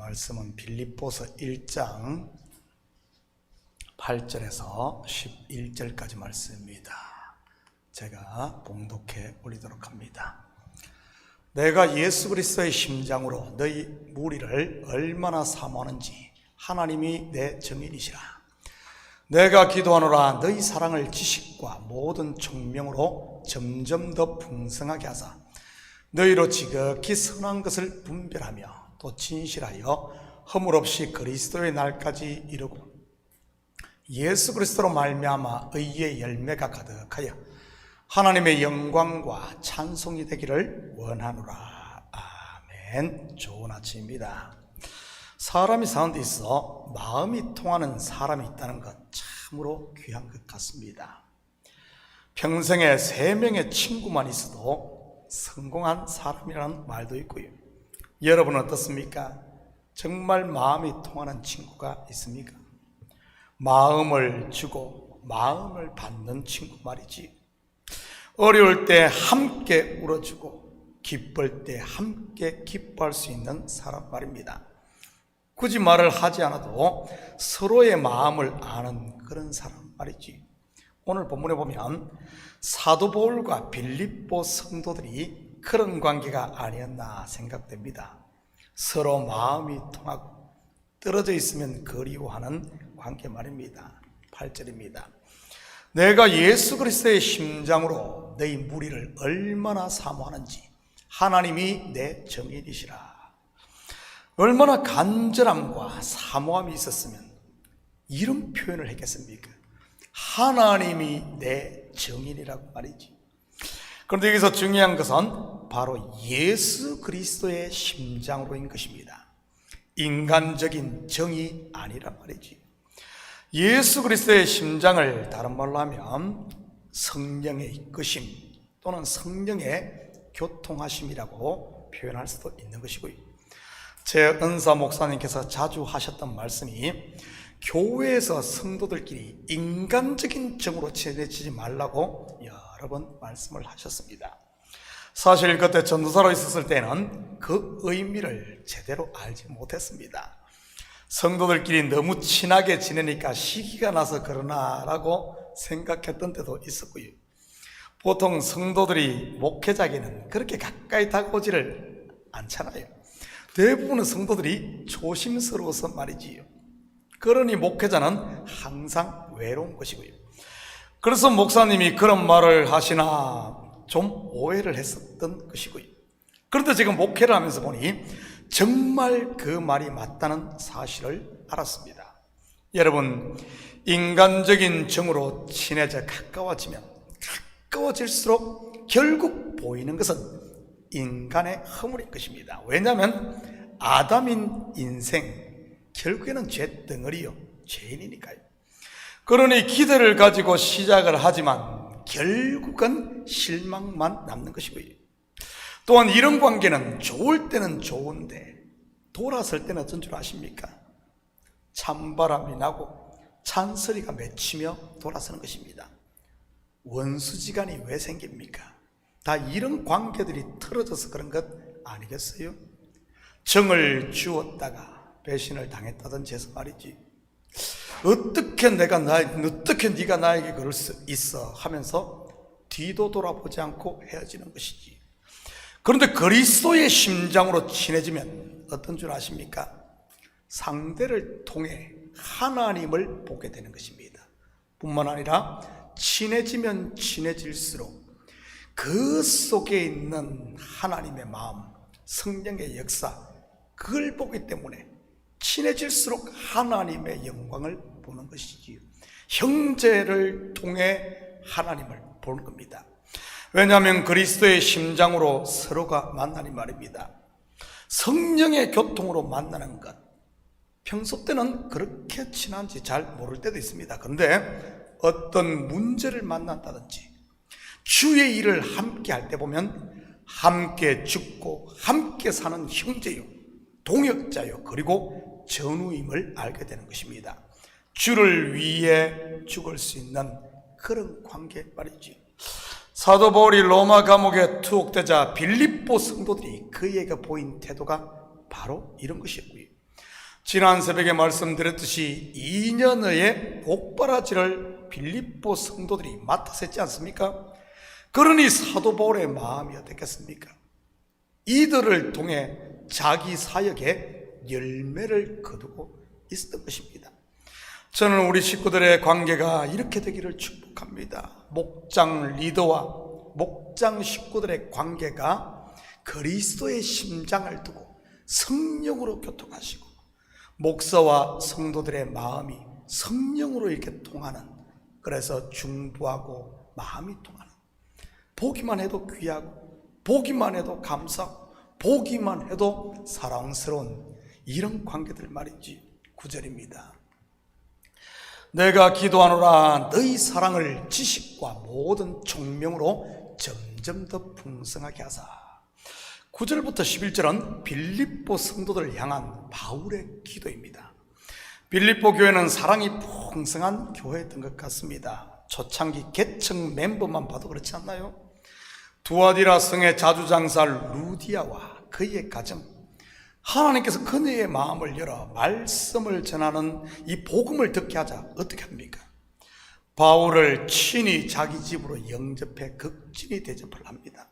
말씀은 빌립보서 1장 8절에서 11절까지 말씀입니다. 제가 봉독해 올리도록 합니다. 내가 예수 그리스도의 심장으로 너희 무리를 얼마나 사모하는지 하나님이 내 증인이시라. 내가 기도하노라 너희 사랑을 지식과 모든 총명으로 점점 더 풍성하게 하사 너희로 지극히 선한 것을 분별하며 또 진실하여 허물 없이 그리스도의 날까지 이르고 예수 그리스도로 말미암아 의의 열매가 가득하여 하나님의 영광과 찬송이 되기를 원하노라. 아멘. 좋은 아침입니다. 사람이 사는 데 있어 마음이 통하는 사람이 있다는 것 참으로 귀한 것 같습니다. 평생에 3명의 친구만 있어도 성공한 사람이라는 말도 있고요. 여러분은 어떻습니까? 정말 마음이 통하는 친구가 있습니까? 마음을 주고 마음을 받는 친구 말이지. 어려울 때 함께 울어주고 기쁠 때 함께 기뻐할 수 있는 사람 말입니다. 굳이 말을 하지 않아도 서로의 마음을 아는 그런 사람 말이지. 오늘 본문에 보면 사도 바울과 빌립보 성도들이 그런 관계가 아니었나 생각됩니다. 서로 마음이 통하고 떨어져 있으면 그리워하는 관계 말입니다. 8절입니다. 내가 예수 그리스도의 심장으로 너희 무리를 얼마나 사모하는지 하나님이 내 증인이시라. 얼마나 간절함과 사모함이 있었으면 이런 표현을 했겠습니까? 하나님이 내 증인이라고 말이지. 그런데 여기서 중요한 것은 바로 예수 그리스도의 심장으로인 것입니다. 인간적인 정이 아니란 말이지. 예수 그리스도의 심장을 다른 말로 하면 성령의 이끄심 또는 성령의 교통하심이라고 표현할 수도 있는 것이고요. 제 은사 목사님께서 자주 하셨던 말씀이 교회에서 성도들끼리 인간적인 정으로 지내지 말라고 여러 번 말씀을 하셨습니다. 사실 그때 전도사로 있었을 때는 그 의미를 제대로 알지 못했습니다. 성도들끼리 너무 친하게 지내니까 시기가 나서 그러나라고 생각했던 때도 있었고요. 보통 성도들이 목회자에게는 그렇게 가까이 다가오지를 않잖아요. 대부분의 성도들이 조심스러워서 말이지요. 그러니 목회자는 항상 외로운 것이고요. 그래서 목사님이 그런 말을 하시나 좀 오해를 했었던 것이고요. 그런데 지금 목회를 하면서 보니 정말 그 말이 맞다는 사실을 알았습니다. 여러분, 인간적인 정으로 친해져 가까워질수록 결국 보이는 것은 인간의 허물인 것입니다. 왜냐하면 아담인 인생 결국에는 죄덩어리요, 죄인이니까요. 그러니 기대를 가지고 시작을 하지만 결국은 실망만 남는 것이고요. 또한 이런 관계는 좋을 때는 좋은데 돌아설 때는 어떤 줄 아십니까? 찬바람이 나고 찬소리가 맺히며 돌아서는 것입니다. 원수지간이 왜 생깁니까? 다 이런 관계들이 틀어져서 그런 것 아니겠어요? 정을 주었다가 배신을 당했다든지 해서 말이지. 어떻게 네가 나에게 그럴 수 있어 하면서 뒤도 돌아보지 않고 헤어지는 것이지. 그런데 그리스도의 심장으로 친해지면 어떤 줄 아십니까? 상대를 통해 하나님을 보게 되는 것입니다. 뿐만 아니라 친해지면 친해질수록 그 속에 있는 하나님의 마음, 성령의 역사, 그걸 보기 때문에 친해질수록 하나님의 영광을 보는 것이지요. 형제를 통해 하나님을 보는 겁니다. 왜냐하면 그리스도의 심장으로 서로가 만나니 말입니다. 성령의 교통으로 만나는 것, 평소 때는 그렇게 친한지 잘 모를 때도 있습니다. 그런데 어떤 문제를 만난다든지 주의 일을 함께 할 때 보면 함께 죽고 함께 사는 형제요, 동역자요, 그리고 전우임을 알게 되는 것입니다. 주를 위해 죽을 수 있는 그런 관계 말이지. 사도 바울이 로마 감옥에 투옥되자 빌립보 성도들이 그에게 보인 태도가 바로 이런 것이었고요. 지난 새벽에 말씀드렸듯이 2년의 복바라지를 빌립보 성도들이 맡아서 했지 않습니까? 그러니 사도 바울의 마음이 어떻겠습니까? 이들을 통해 자기 사역에 열매를 거두고 있었던 것입니다. 저는 우리 식구들의 관계가 이렇게 되기를 축복합니다. 목장 리더와 목장 식구들의 관계가 그리스도의 심장을 두고 성령으로 교통하시고, 목사와 성도들의 마음이 성령으로 이렇게 통하는, 그래서 중보하고 마음이 통하는, 보기만 해도 귀하고 보기만 해도 감사하고 보기만 해도 사랑스러운 이런 관계들 말이지. 9절입니다. 내가 기도하노라 너희 사랑을 지식과 모든 총명으로 점점 더 풍성하게 하사. 9절부터 11절은 빌립보 성도들을 향한 바울의 기도입니다. 빌립보 교회는 사랑이 풍성한 교회였던 것 같습니다. 초창기 개척 멤버만 봐도 그렇지 않나요? 두아디라 성의 자주장사 루디아와 그의 가정, 하나님께서 그녀의 마음을 열어 말씀을 전하는 이 복음을 듣게 하자 어떻게 합니까? 바울을 친히 자기 집으로 영접해 극진히 대접을 합니다.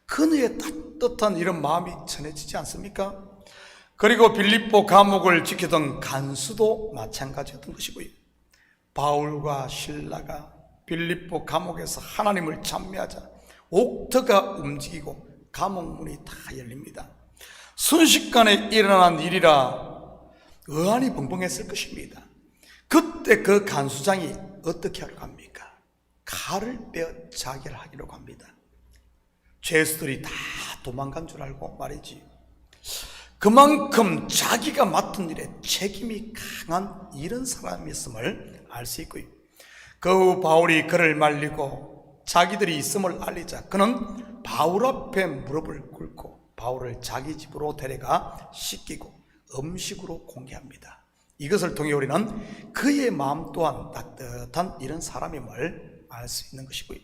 그녀의 따뜻한 이런 마음이 전해지지 않습니까? 그리고 빌립보 감옥을 지키던 간수도 마찬가지였던 것이고요. 바울과 실라가 빌립보 감옥에서 하나님을 찬미하자 옥터가 움직이고 감옥문이 다 열립니다. 순식간에 일어난 일이라 의안이 벙벙했을 것입니다. 그때 그 간수장이 어떻게 하려고 합니까? 칼을 빼어 자결 하기로 합니다. 죄수들이 다 도망간 줄 알고 말이지. 그만큼 자기가 맡은 일에 책임이 강한 이런 사람이었음을 알 수 있고요. 그 후 바울이 그를 말리고 자기들이 있음을 알리자 그는 바울 앞에 무릎을 꿇고 바울을 자기 집으로 데려가 씻기고 음식으로 공개합니다. 이것을 통해 우리는 그의 마음 또한 따뜻한 이런 사람임을 알 수 있는 것이고요.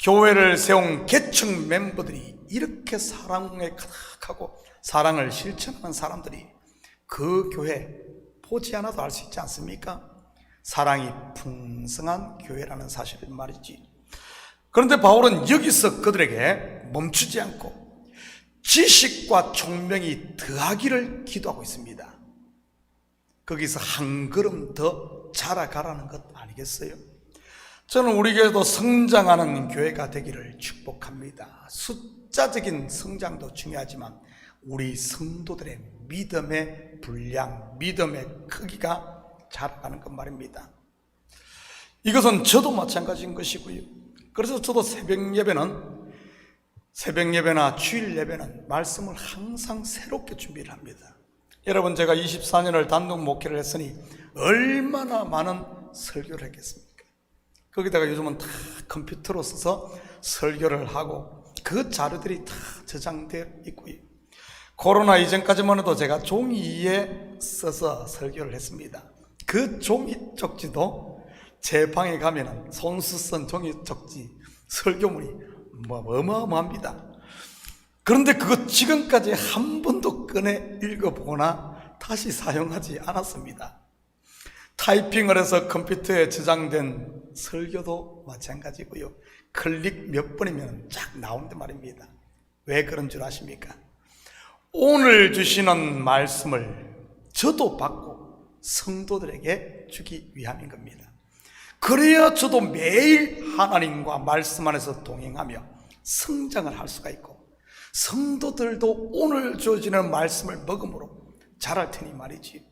교회를 세운 개척 멤버들이 이렇게 사랑에 가득하고 사랑을 실천하는 사람들이 그 교회 보지 않아도 알 수 있지 않습니까? 사랑이 풍성한 교회라는 사실을 말이지. 그런데 바울은 여기서 그들에게 멈추지 않고 지식과 총명이 더하기를 기도하고 있습니다. 거기서 한 걸음 더 자라가라는 것 아니겠어요? 저는 우리 교회도 성장하는 교회가 되기를 축복합니다. 숫자적인 성장도 중요하지만 우리 성도들의 믿음의 분량, 믿음의 크기가 자라가는 것 말입니다. 이것은 저도 마찬가지인 것이고요. 그래서 저도 새벽 예배나 주일 예배는 말씀을 항상 새롭게 준비를 합니다. 여러분, 제가 24년을 단독 목회를 했으니 얼마나 많은 설교를 했겠습니까? 거기다가 요즘은 다 컴퓨터로 써서 설교를 하고 그 자료들이 다 저장되어 있고요. 코로나 이전까지만 해도 제가 종이에 써서 설교를 했습니다. 그 종이 쪽지도 제 방에 가면은 손수 쓴 종이 쪽지 설교문이 어마어마합니다. 그런데 그거 지금까지 한 번도 꺼내 읽어보거나 다시 사용하지 않았습니다. 타이핑을 해서 컴퓨터에 저장된 설교도 마찬가지고요. 클릭 몇 번이면 쫙 나오는데 말입니다. 왜 그런 줄 아십니까? 오늘 주시는 말씀을 저도 받고 성도들에게 주기 위함인 겁니다. 그래야 저도 매일 하나님과 말씀 안에서 동행하며 성장을 할 수가 있고 성도들도 오늘 주어지는 말씀을 먹음으로 자랄 테니 말이지.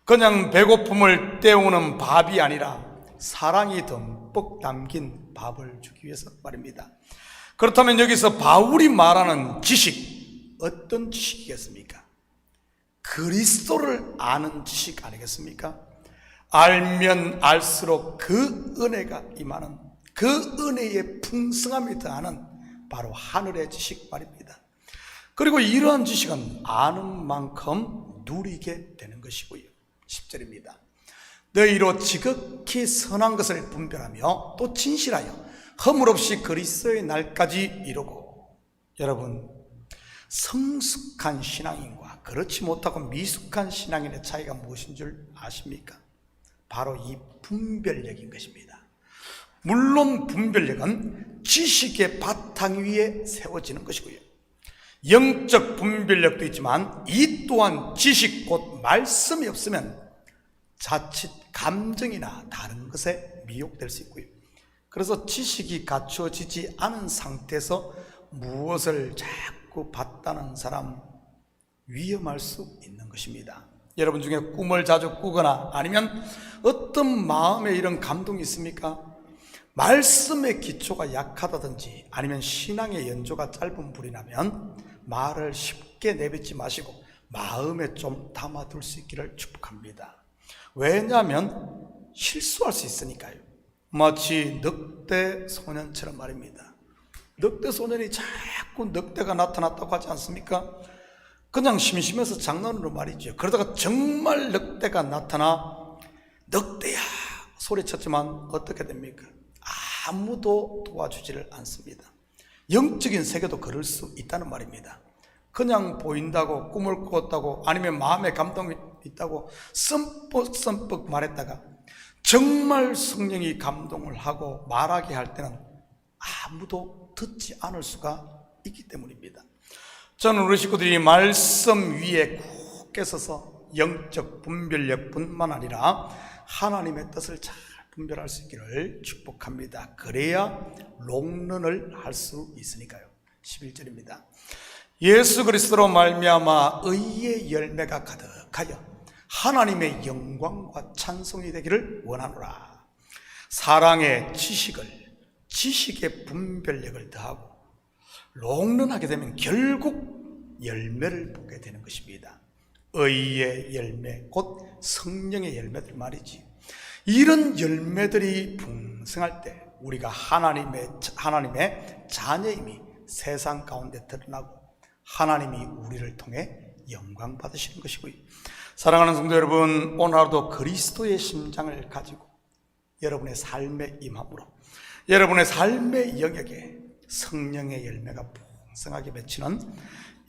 그냥 배고픔을 때우는 밥이 아니라 사랑이 듬뿍 담긴 밥을 주기 위해서 말입니다. 그렇다면 여기서 바울이 말하는 지식, 어떤 지식이겠습니까? 그리스도를 아는 지식 아니겠습니까? 알면 알수록 그 은혜가 임하는, 그 은혜의 풍성함이 더하는 바로 하늘의 지식 말입니다. 그리고 이러한 지식은 아는 만큼 누리게 되는 것이고요. 10절입니다. 너희로 지극히 선한 것을 분별하며 또 진실하여 허물없이 그리스도의 날까지 이루고. 여러분, 성숙한 신앙인과 그렇지 못하고 미숙한 신앙인의 차이가 무엇인 줄 아십니까? 바로 이 분별력인 것입니다. 물론 분별력은 지식의 바탕 위에 세워지는 것이고요, 영적 분별력도 있지만 이 또한 지식 곧 말씀이 없으면 자칫 감정이나 다른 것에 미혹될 수 있고요, 그래서 지식이 갖춰지지 않은 상태에서 무엇을 자꾸 봤다는 사람 위험할 수 있는 것입니다. 여러분 중에 꿈을 자주 꾸거나 아니면 어떤 마음에 이런 감동이 있습니까? 말씀의 기초가 약하다든지 아니면 신앙의 연조가 짧은 불이 나면 말을 쉽게 내뱉지 마시고 마음에 좀 담아둘 수 있기를 축복합니다. 왜냐하면 실수할 수 있으니까요. 마치 늑대 소년처럼 말입니다. 늑대 소년이 자꾸 늑대가 나타났다고 하지 않습니까? 그냥 심심해서 장난으로 말이죠. 그러다가 정말 늑대가 나타나 늑대야 소리쳤지만 어떻게 됩니까? 아무도 도와주지를 않습니다. 영적인 세계도 그럴 수 있다는 말입니다. 그냥 보인다고, 꿈을 꾸었다고, 아니면 마음에 감동이 있다고 썸뻑썸뻑 말했다가 정말 성령이 감동을 하고 말하게 할 때는 아무도 듣지 않을 수가 있기 때문입니다. 저는 우리 식구들이 말씀 위에 굳게 서서 영적 분별력뿐만 아니라 하나님의 뜻을 잘 분별할 수 있기를 축복합니다. 그래야 롱런을 할 수 있으니까요. 11절입니다. 예수 그리스도로 말미암아 의의 열매가 가득하여 하나님의 영광과 찬송이 되기를 원하노라. 사랑의 지식의 분별력을 더하고 롱런하게 되면 결국 열매를 보게 되는 것입니다. 의의 열매, 곧 성령의 열매들 말이지. 이런 열매들이 풍성할 때 우리가 하나님의 자녀임이 세상 가운데 드러나고 하나님이 우리를 통해 영광 받으시는 것이고요. 사랑하는 성도 여러분, 오늘 하루도 그리스도의 심장을 가지고 여러분의 삶에 임함으로 여러분의 삶의 영역에 성령의 열매가 풍성하게 맺히는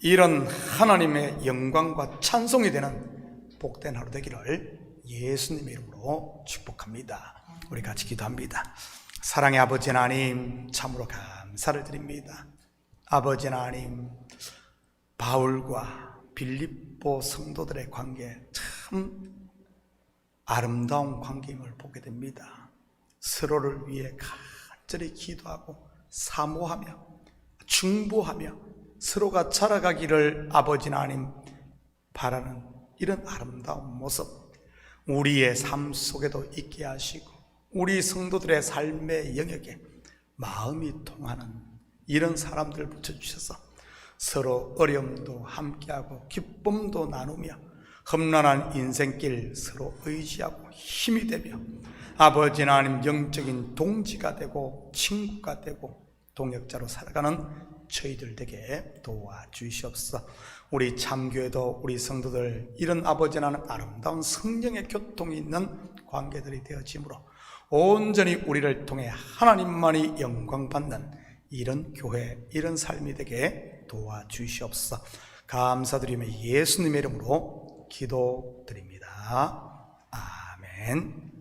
이런 하나님의 영광과 찬송이 되는 복된 하루 되기를 예수님의 이름으로 축복합니다. 우리 같이 기도합니다. 사랑의 아버지 하나님, 참으로 감사를 드립니다. 아버지 하나님, 바울과 빌립보 성도들의 관계 참 아름다운 관계임을 보게 됩니다. 서로를 위해 간절히 기도하고 사모하며 중보하며 서로가 자라가기를 아버지 하나님 바라는 이런 아름다운 모습 우리의 삶 속에도 있게 하시고 우리 성도들의 삶의 영역에 마음이 통하는 이런 사람들을 붙여주셔서 서로 어려움도 함께하고 기쁨도 나누며 험난한 인생길 서로 의지하고 힘이 되며 아버지 하나님 영적인 동지가 되고 친구가 되고 동역자로 살아가는 저희들 되게 도와주시옵소서. 우리 참교회도 우리 성도들 이런 아버지 하나님 아름다운 성령의 교통이 있는 관계들이 되어지므로 온전히 우리를 통해 하나님만이 영광받는 이런 교회, 이런 삶이 되게 도와주시옵소서. 감사드리며 예수님의 이름으로 기도드립니다. 아멘.